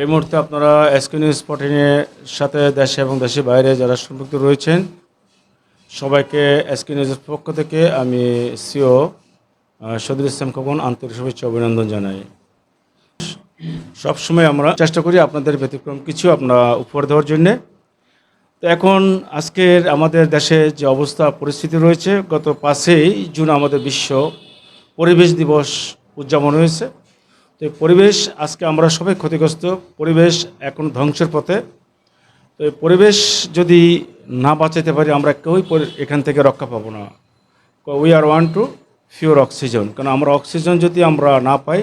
এই মুহূর্তে আপনারা এসকে নিউজ 14 এর সাথে দেশে এবং দেশের বাইরে যারা সংযুক্ত রয়েছেন সবাইকে এসকে নিউজের পক্ষ থেকে আমি সিও সদরুল ইসলাম খোকন আন্তরিক শুভেচ্ছা অভিনন্দন জানাই। সবসময় আমরা চেষ্টা করি আপনাদের ব্যতিক্রম কিছু আপনারা উপহার দেওয়ার জন্যে। তো এখন আজকের আমাদের দেশে যে অবস্থা পরিস্থিতি রয়েছে, গত 5ই জুন আমাদের বিশ্ব পরিবেশ দিবস উদযাপন হয়েছে। তো এই পরিবেশ আজকে আমরা সবাই ক্ষতিগ্রস্ত, পরিবেশ এখন ধ্বংসের পথে। তো এই পরিবেশ যদি না বাঁচাতে পারি আমরা কেউই এখান থেকে রক্ষা পাবো না। We are one to pure oxygen, কারণ আমরা অক্সিজেন যদি আমরা না পাই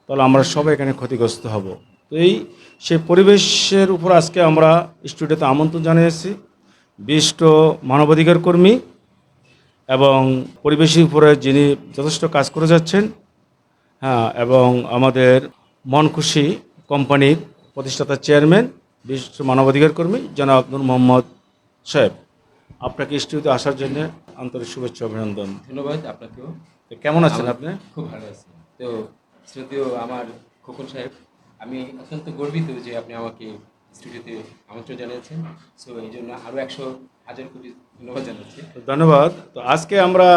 তাহলে আমরা সবাই এখানে ক্ষতিগ্রস্ত হব। তো সেই পরিবেশের উপর আজকে আমরা স্টুডিওতে আমন্ত্রণ জানিয়েছি বিশিষ্ট মানবাধিকার কর্মী এবং পরিবেশের উপরে যিনি যথেষ্ট কাজ করে যাচ্ছেন, হ্যাঁ, এবং আমাদের মন খুশি কোম্পানির প্রতিষ্ঠাতা চেয়ারম্যান বিশিষ্ট মানবাধিকার কর্মী জনাব নূর মোহাম্মদ সাহেব, আপনাকে স্টুডিওতে আসার জন্য আন্তরিক শুভেচ্ছা অভিনন্দন। ধন্যবাদ আপনাকেও। তো কেমন আছেন আপনি? খুব ভালো আছি। তো শ্রদ্ধেয় আমার খোকন সাহেব, আমি অত্যন্ত গর্বিত যে আপনি আমাকে স্টুডিওতে আমন্ত্রণ জানিয়েছেন। সো এই জন্য আরও 100,000 কোটি ধন্যবাদ জানাচ্ছি। ধন্যবাদ। তো আজকে আমরা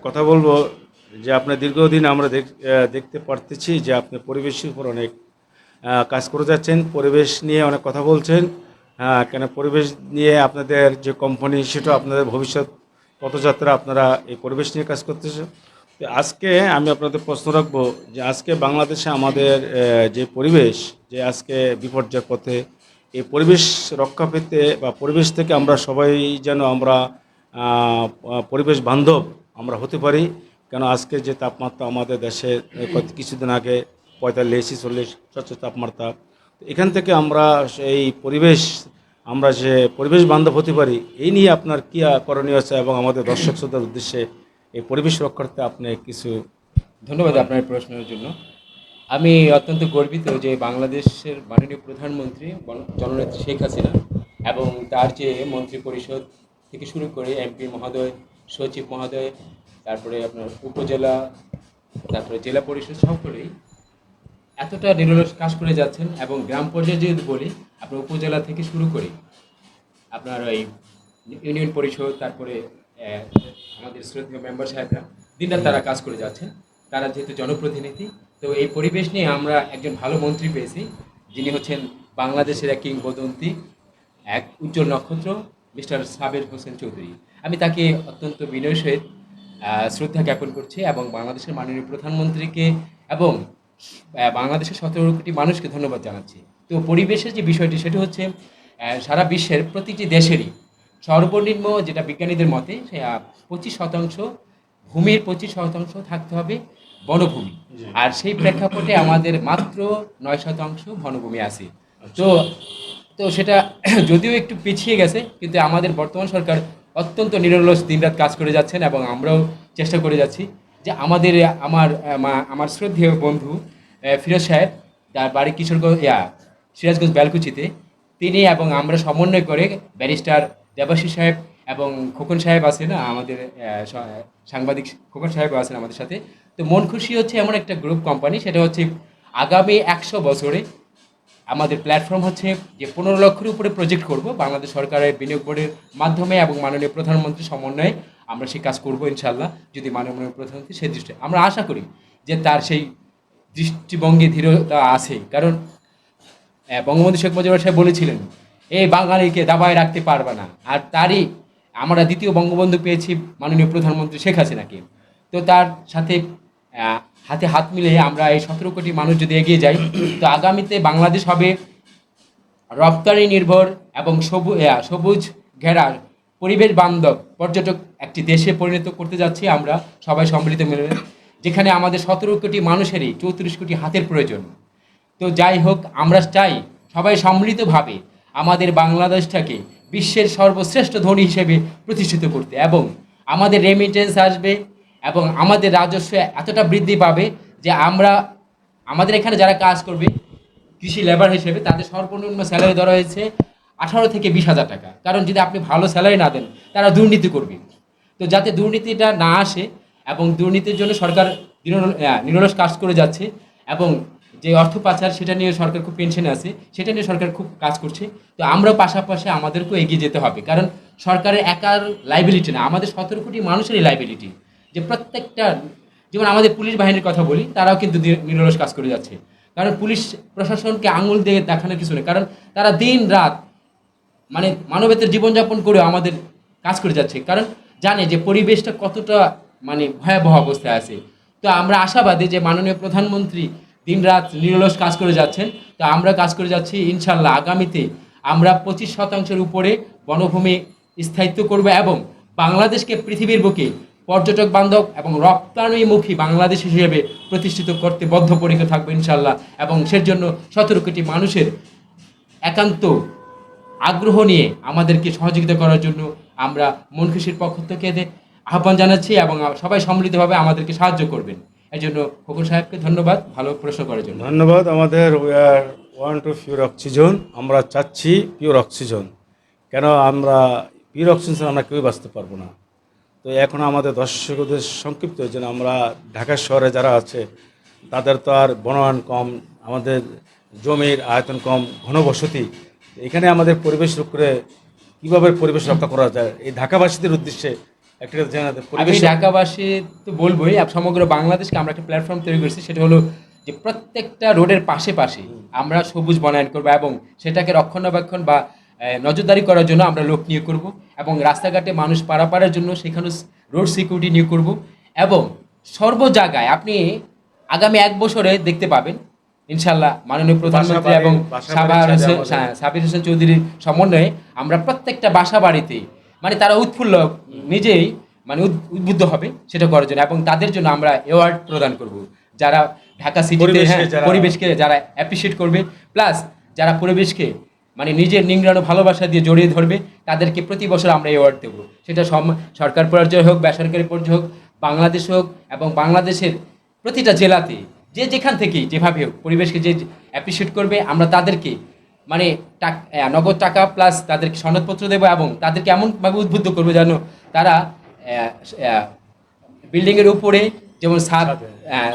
কথা বলবো যে আপনি দীর্ঘদিন আমরা দেখতে পারতেছি যে আপনি পরিবেশের উপর অনেক কাজ করে যাচ্ছেন, পরিবেশ নিয়ে অনেক কথা বলছেন। হ্যাঁ, কেন পরিবেশ নিয়ে আপনাদের যে কোম্পানি সেটা আপনাদের ভবিষ্যৎ পথযাত্রা, আপনারা এই পরিবেশ নিয়ে কাজ করতেছেন। তো আজকে আমি আপনাদের প্রশ্ন রাখবো যে আজকে বাংলাদেশে আমাদের যে পরিবেশ যে আজকে বিপর্যয়ের পথে, এই পরিবেশ রক্ষা পেতে বা পরিবেশ থেকে আমরা সবাই যেন আমরা পরিবেশ বান্ধব আমরা হতে পারি। কেন আজকে যে তাপমাত্রা আমাদের দেশে কিছুদিন আগে 45-40 সর্বোচ্চ তাপমাত্রা, এখান থেকে আমরা এই পরিবেশ আমরা যে পরিবেশ বান্ধব হতে পারি এই নিয়ে আপনার কী করণীয় আছে এবং আমাদের দর্শক শ্রোতার উদ্দেশ্যে এই পরিবেশ রক্ষার্থে আপনি কিছু। ধন্যবাদ আপনার প্রশ্নের জন্য। আমি অত্যন্ত গর্বিত যে বাংলাদেশের মাননীয় প্রধানমন্ত্রী জননেত্রী শেখ হাসিনা এবং তার যে মন্ত্রী পরিষদ থেকে শুরু করে এমপি মহোদয়, সচিব মহোদয়, তারপরে আপনার উপজেলা, তারপরে জেলা পরিষদ সকলেই এতটা নিরলস কাজ করে যাচ্ছেন। এবং গ্রাম পর্যায়ে যদি বলি, আপনার উপজেলা থেকে শুরু করে আপনার এই ইউনিয়ন পরিষদ, তারপরে আমাদের শ্রদ্ধেয় মেম্বার সাহেবরা দিনরাত তারা কাজ করে যাচ্ছেন। তারা যেহেতু জনপ্রতিনিধি, তো এই পরিবেশ নিয়ে আমরা একজন ভালো মন্ত্রী পেয়েছি, যিনি হচ্ছেন বাংলাদেশের এক কিংবদন্তি, এক উজ্জ্বল নক্ষত্র, মিস্টার সাবের হোসেন চৌধুরী। আমি তাকে অত্যন্ত বিনয়ের সহিত শ্রদ্ধা জ্ঞাপন করছি এবং বাংলাদেশের মাননীয় প্রধানমন্ত্রীকে এবং বাংলাদেশের 17 কোটি মানুষকে ধন্যবাদ জানাচ্ছি। তো পরিবেশের যে বিষয়টি সেটি হচ্ছে সারা বিশ্বের প্রতিটি দেশেরই সর্বনিম্ন, যেটা বিজ্ঞানীদের মতে 25% ভূমির 25% থাকতে হবে বনভূমি। আর সেই প্রেক্ষাপটে আমাদের মাত্র 9% বনভূমি আছে। তো তো সেটা যদিও একটু পিছিয়ে গেছে, কিন্তু আমাদের বর্তমান সরকার অত্যন্ত নিরলস দিনরাত কাজ করে যাচ্ছেন এবং আমরাও চেষ্টা করে যাচ্ছি যে আমার শ্রদ্ধেয় বন্ধু ফিরোজ সাহেব, তার বাড়ি কিশোরগঞ্জ সিরাজগঞ্জ বেলকুচিতে, তিনি এবং আমরা সমন্বয় করে ব্যারিস্টার দেবাশিস সাহেব এবং খোকন সাহেব আছেন, আমাদের সাংবাদিক খোকন সাহেব আছেন আমাদের সাথে। তো মন খুশি হচ্ছে এমন একটা গ্রুপ কোম্পানি, সেটা হচ্ছে আগামী 100 বছরে আমাদের প্ল্যাটফর্ম হচ্ছে যে 15 লক্ষের উপরে প্রজেক্ট করব বাংলাদেশ সরকারের বিনিয়োগ বোর্ডের মাধ্যমে এবং মাননীয় প্রধানমন্ত্রী সমন্বয়ে আমরা সেই কাজ করবো ইনশাল্লাহ, যদি মাননীয় প্রধানমন্ত্রী সেই দৃষ্টি। আমরা আশা করি যে তার সেই দৃষ্টিভঙ্গি দৃঢ়তা আছে, কারণ বঙ্গবন্ধু শেখ মুজিবুর সাহেব বলেছিলেন, এই বাঙালিকে দাবায় রাখতে পারবে না। আর তারই আমরা দ্বিতীয় বঙ্গবন্ধু পেয়েছি মাননীয় প্রধানমন্ত্রী শেখ হাসিনাকে। তো তার সাথে হাতে হাত মিলিয়ে আমরা এই 17 কোটি মানুষ যদি এগিয়ে যাই, তো আগামীতে বাংলাদেশ হবে রপ্তানি নির্ভর এবং সবুজ ঘেরা পরিবেশ বান্ধব পর্যটক একটি দেশে পরিণত করতে যাচ্ছি আমরা সবাই সম্মিলিত মিলে, যেখানে আমাদের 17 কোটি মানুষেরই 34 কোটি হাতের প্রয়োজন। তো যাই হোক, আমরা চাই সবাই সম্মিলিতভাবে আমাদের বাংলাদেশটাকে বিশ্বের সর্বশ্রেষ্ঠ ধনী হিসেবে প্রতিষ্ঠিত করতে, এবং আমাদের রেমিটেন্স আসবে এবং আমাদের রাজস্ব এতটা বৃদ্ধি পাবে যে আমাদের এখানে যারা কাজ করবে কৃষি লেবার হিসেবে, তাদের সর্বনিম্ন স্যালারি ধরা হয়েছে 18 থেকে 20,000 টাকা। কারণ যদি আপনি ভালো স্যালারি না দেন, তারা দুর্নীতি করবে। তো যাতে দুর্নীতিটা না আসে, এবং দুর্নীতির জন্য সরকার নিরলস কাজ করে যাচ্ছে, এবং যে অর্থ পাচার সেটা নিয়ে সরকার খুব টেনশনে আছে, সেটা নিয়ে সরকার খুব কাজ করছে। তো আমরা পাশাপাশি আমাদেরকেও এগিয়ে যেতে হবে, কারণ সরকারের একার লাইবিলিটি না, আমাদের 17 কোটি মানুষেরই লাইবিলিটি। যে প্রত্যেকটা, যেমন আমাদের পুলিশ বাহিনীর কথা বলি, তারাও কিন্তু নিরলস কাজ করে যাচ্ছে। কারণ পুলিশ প্রশাসনকে আঙুল দিয়ে দেখানোর কিছু নেই, কারণ তারা দিন রাত মানে মানবেতর জীবনযাপন করেও আমাদের কাজ করে যাচ্ছে, কারণ জানে যে পরিবেশটা কতটা মানে ভয়াবহ অবস্থায় আছে। তো আমরা আশাবাদী যে মাননীয় প্রধানমন্ত্রী দিনরাত নিরলস কাজ করে যাচ্ছেন। তো আমরা কাজ করে যাচ্ছি, ইনশাল্লাহ আগামীতে আমরা 25% উপরে বনভূমি স্থায়িত্ব করব এবং বাংলাদেশকে পৃথিবীর বুকে পর্যটক বান্ধব এবং রপ্তানিমুখী বাংলাদেশ হিসেবে প্রতিষ্ঠিত করতে বদ্ধপরিকর থাকবে ইনশাল্লাহ। এবং সেজন্য 17 কোটি মানুষের একান্ত আগ্রহ নিয়ে আমাদেরকে সহযোগিতা করার জন্য আমরা মন খুশির পক্ষ থেকে আহ্বান জানাচ্ছি এবং সবাই সম্মিলিতভাবে আমাদেরকে সাহায্য করবেন। এর জন্য খোকন সাহেবকে ধন্যবাদ ভালো প্রশ্ন করার জন্য। ধন্যবাদ। আমাদের we are one to pure oxygen, আমরা চাচ্ছি পিওর অক্সিজেন। কেন আমরা পিওর অক্সিজেন আমরা কেউই বাঁচতে পারবো না। তো এখন আমাদের দর্শকদের সংক্ষিপ্ত যেন আমরা ঢাকা শহরে যারা আছে তাদের তো আর বনায়ন কম, আমাদের জমির আয়তন কম, ঘনবসতি, এখানে আমাদের পরিবেশের উপরে কীভাবে পরিবেশ রক্ষা করা যায় এই ঢাকাবাসীদের উদ্দেশ্যে একটা জানাতে আমি পরিবেশ। ঢাকাবাসী তো বলবোই, সমগ্র বাংলাদেশকে আমরা একটা প্ল্যাটফর্ম তৈরি করেছি, সেটা হলো যে প্রত্যেকটা রোডের পাশে পাশে আমরা সবুজ বনায়ন করবো এবং সেটাকে রক্ষণাবেক্ষণ বা নজরদারি করার জন্য আমরা লোক নিয়োগ করব এবং রাস্তাঘাটে মানুষ পারাপারের জন্য সেখানে রোড সিকিউরিটি নিয়োগ করব। এবং সর্ব জায়গায় আপনি আগামী 1 বছরে দেখতে পাবেন ইনশাল্লাহ মাননীয় প্রধানমন্ত্রী এবং সাবির হোসেন চৌধুরীর সমন্বয়ে আমরা প্রত্যেকটা বাসা বাড়িতে মানে তারা উৎফুল্ল নিজেই মানে উদ্বুদ্ধ হবে সেটা করার জন্য, এবং তাদের জন্য আমরা অ্যাওয়ার্ড প্রদান করব যারা ঢাকা সিটিতে পরিবেশকে যারা অ্যাপ্রিসিয়েট করবে, প্লাস যারা পরিবেশকে মানে নিজের নিংড়ানো ভালোবাসা দিয়ে জড়িয়ে ধরবে তাদেরকে প্রতি বছর আমরা অ্যাওয়ার্ড দেবো। সেটা সরকার পর্যায়ে হোক, বেসরকারি পর্যায়ে হোক, বাংলাদেশ হোক, এবং বাংলাদেশের প্রতিটা জেলাতে যে যেখান থেকেই যেভাবে হোক পরিবেশকে যে অ্যাপ্রিসিয়েট করবে আমরা তাদেরকে মানে নগদ টাকা প্লাস তাদেরকে সনদপত্র দেবো এবং তাদেরকে এমনভাবে উদ্বুদ্ধ করবো যেন তারা বিল্ডিংয়ের উপরে যেমন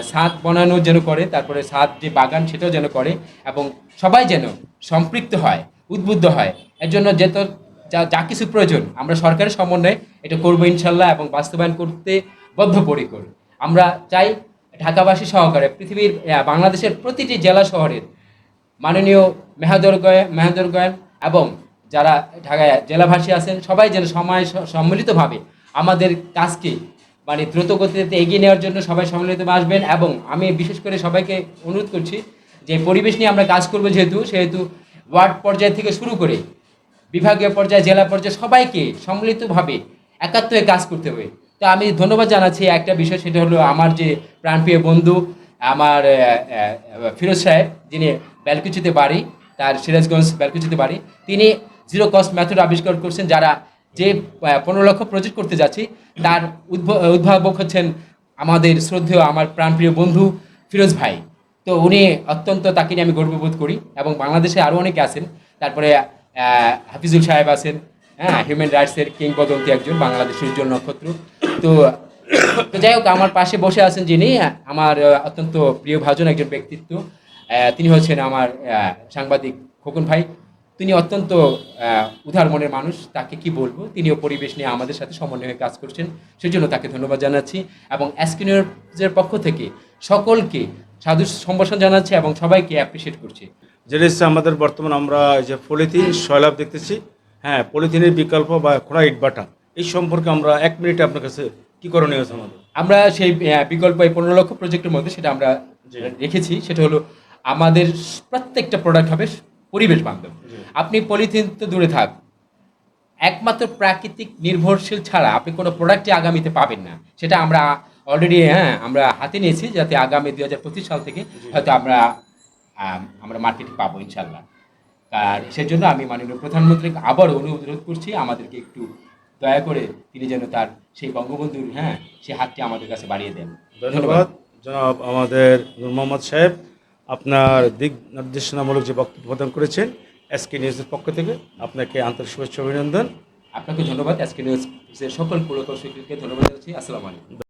ছাদ বানানো যেন করে, তারপরে ছাদ যে বাগান সেটাও যেন করে, এবং সবাই যেন সম্পৃক্ত হয়, উদ্বুদ্ধ হয়। এর জন্য যা কিছু প্রয়োজন আমরা সরকারের সমন্বয়ে এটা করবো ইনশাল্লাহ এবং বাস্তবায়ন করতে বদ্ধপরিকর। আমরা চাই ঢাকাবাসী সহকারে পৃথিবীর বাংলাদেশের প্রতিটি জেলা শহরের মাননীয় মেহাদরগণ এবং যারা ঢাকায় জেলাভাসী আছেন সবাই যেন সম্মিলিতভাবে আমাদের কাজকে মানে দ্রুত গতিতে এগিয়ে নেওয়ার জন্য সবাই সম্মিলিতভাবে আসবেন। এবং আমি বিশেষ করে সবাইকে অনুরোধ করছি যে পরিবেশ নিয়ে আমরা কাজ করবো সেহেতু ওয়ার্ড পর্যায় থেকে শুরু করে বিভাগীয় পর্যায়ে, জেলা পর্যায়ে সবাইকে সম্মিলিতভাবে একাত্ম হয়ে কাজ করতে হবে। তো আমি ধন্যবাদ জানাচ্ছি একটা বিষয়, সেটা হলো আমার যে প্রাণপ্রিয় বন্ধু আমার ফিরোজ সাহেব, যিনি বেলকুচিতে বাড়ি, তার সিরাজগঞ্জ বেলকুচিতে বাড়ি, তিনি জিরো কস্ট মেথড আবিষ্কার করছেন। যারা যে 15 লক্ষ প্রজেক্ট করতে যাচ্ছি তার উদ্ভাবক হচ্ছেন আমাদের শ্রদ্ধেয় আমার প্রাণপ্রিয় বন্ধু ফিরোজ ভাই। তো উনি অত্যন্ত, তাকে নিয়ে আমি গর্ববোধ করি। এবং বাংলাদেশে আরও অনেকে আছেন, তারপরে হাফিজুল সাহেব আছেন, হ্যাঁ, হিউম্যান রাইটসের কিংবদন্তি একজন, বাংলাদেশের উজ্জ্বল নক্ষত্র। তো যাই হোক, আমার পাশে বসে আছেন যিনি আমার অত্যন্ত প্রিয় ভাজন একজন ব্যক্তিত্ব, তিনি হচ্ছেন আমার সাংবাদিক খোকন ভাই। তিনি অত্যন্ত উদার মনের মানুষ, তাকে কি বলবো, তিনিও পরিবেশ নিয়ে আমাদের সাথে সমন্বয়ে কাজ করছেন, সেজন্য তাকে ধন্যবাদ জানাচ্ছি। এবং এসকে নিউজের পক্ষ থেকে সকলকে সাধু সম্ভাষণ জানাচ্ছি এবং সবাইকে অ্যাপ্রিসিয়েট করছি। যেটা হচ্ছে আমাদের বর্তমান আমরা যে পলিথিন সয়লাভ দেখতেছি, হ্যাঁ, পলিথিনের বিকল্প বা খোলা ইটভাটা, এই সম্পর্কে আমরা 1 মিনিটে আপনার কাছে কী করণীয় আছে আমাদের? আমরা সেই বিকল্প এই 15 লক্ষ প্রজেক্টের মধ্যে সেটা আমরা রেখেছি, সেটা হলো আমাদের প্রত্যেকটা প্রোডাক্ট হবে পরিবেশ বান্ধব। আপনি পলিথিন তো দূরে থাক, একমাত্র প্রাকৃতিক নির্ভরশীল ছাড়া আপনি কোনো প্রোডাক্টই আগামীতে পাবেন না। সেটা আমরা অলরেডি আমরা হাতে নিয়েছি, যাতে আগামী 2025 সাল থেকে হয়তো আমরা মার্কেটে পাবো ইনশাল্লাহ। আর সেজন্য আমি মাননীয় প্রধানমন্ত্রীকে আবারও অনুরোধ করছি আমাদেরকে একটু দয়া করে তিনি যেন তার সেই বঙ্গবন্ধুর সেই হাতটি আমাদের কাছে বাড়িয়ে দেন। ধন্যবাদ জনাব আমাদের নূর মোহাম্মদ সাহেব, আপনার দিক নির্দেশনামূলক যে বক্তব্য প্রদান করেছেন এসকে নিউজের পক্ষ থেকে আপনাকে আন্তরিক শুভেচ্ছা অভিনন্দন। আপনাকে ধন্যবাদ, এসকে নিউজের সকল প্রকৌশলীকে ধন্যবাদ জানাচ্ছি। আসসালামু আলাইকুম।